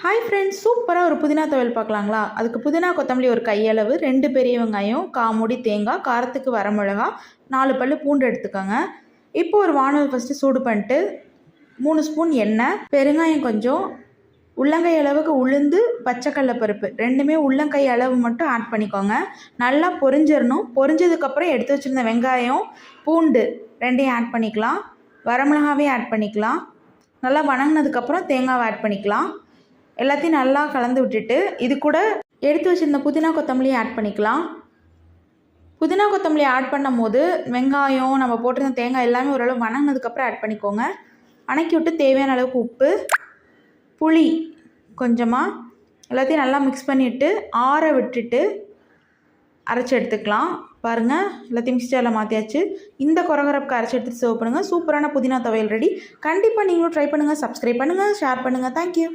Hi friends, சூப்பராக ஒரு புதினா துவையல் பார்க்கலாங்களா? அதுக்கு புதினா கொத்தமல்லி ஒரு கையளவு, 2 பெரிய வெங்காயம், 1/4 மூடி தேங்காய், காரத்துக்கு வரமிளகா, 4 பல்லு பூண்டு எடுத்துக்கோங்க. இப்போ ஒரு வானல் ஃபஸ்ட்டு சூடு பண்ணிட்டு 3 ஸ்பூன் எண்ணெய், பெருங்காயம் கொஞ்சம், உள்ளங்கை அளவுக்கு உளுந்து, பச்சைக்கடலை பருப்பு ரெண்டுமே உள்ளங்கை அளவு மட்டும் ஆட் பண்ணிக்கோங்க. நல்லா பொரிஞ்சிடணும். பொரிஞ்சதுக்கப்புறம் எடுத்து வச்சுருந்த வெங்காயம், பூண்டு ரெண்டையும் ஆட் பண்ணிக்கலாம். வரமிளகாவே ஆட் பண்ணிக்கலாம். நல்லா வணங்கினதுக்கப்புறம் தேங்காவை ஆட் பண்ணிக்கலாம். எல்லாத்தையும் நல்லா கலந்து விட்டுட்டு இது கூட எடுத்து வச்சுருந்த புதினா கொத்தமல்லியை ஆட் பண்ணிக்கலாம். புதினா கொத்தமல்லி ஆட் பண்ணும் போது வெங்காயம், நம்ம போட்டிருந்த தேங்காய் எல்லாமே ஓரளவு வணங்கினதுக்கப்புறம் ஆட் பண்ணிக்கோங்க. வணக்கி விட்டு தேவையான அளவுக்கு உப்பு, புளி கொஞ்சமாக எல்லாத்தையும் நல்லா மிக்ஸ் பண்ணிவிட்டு ஆற விட்டுட்டு அரைச்சி எடுத்துக்கலாம். பாருங்கள், எல்லாத்தையும் மிக்சரில் மாற்றியாச்சு. இந்த கொரகரப்புக்கு அரைச்சி எடுத்துகிட்டு சர்வ் பண்ணுங்கள். சூப்பரான புதினா துவையல் ரெடி. கண்டிப்பாக நீங்களும் ட்ரை பண்ணுங்கள். சப்ஸ்கிரைப் பண்ணுங்கள், ஷேர் பண்ணுங்கள். தேங்க்யூ.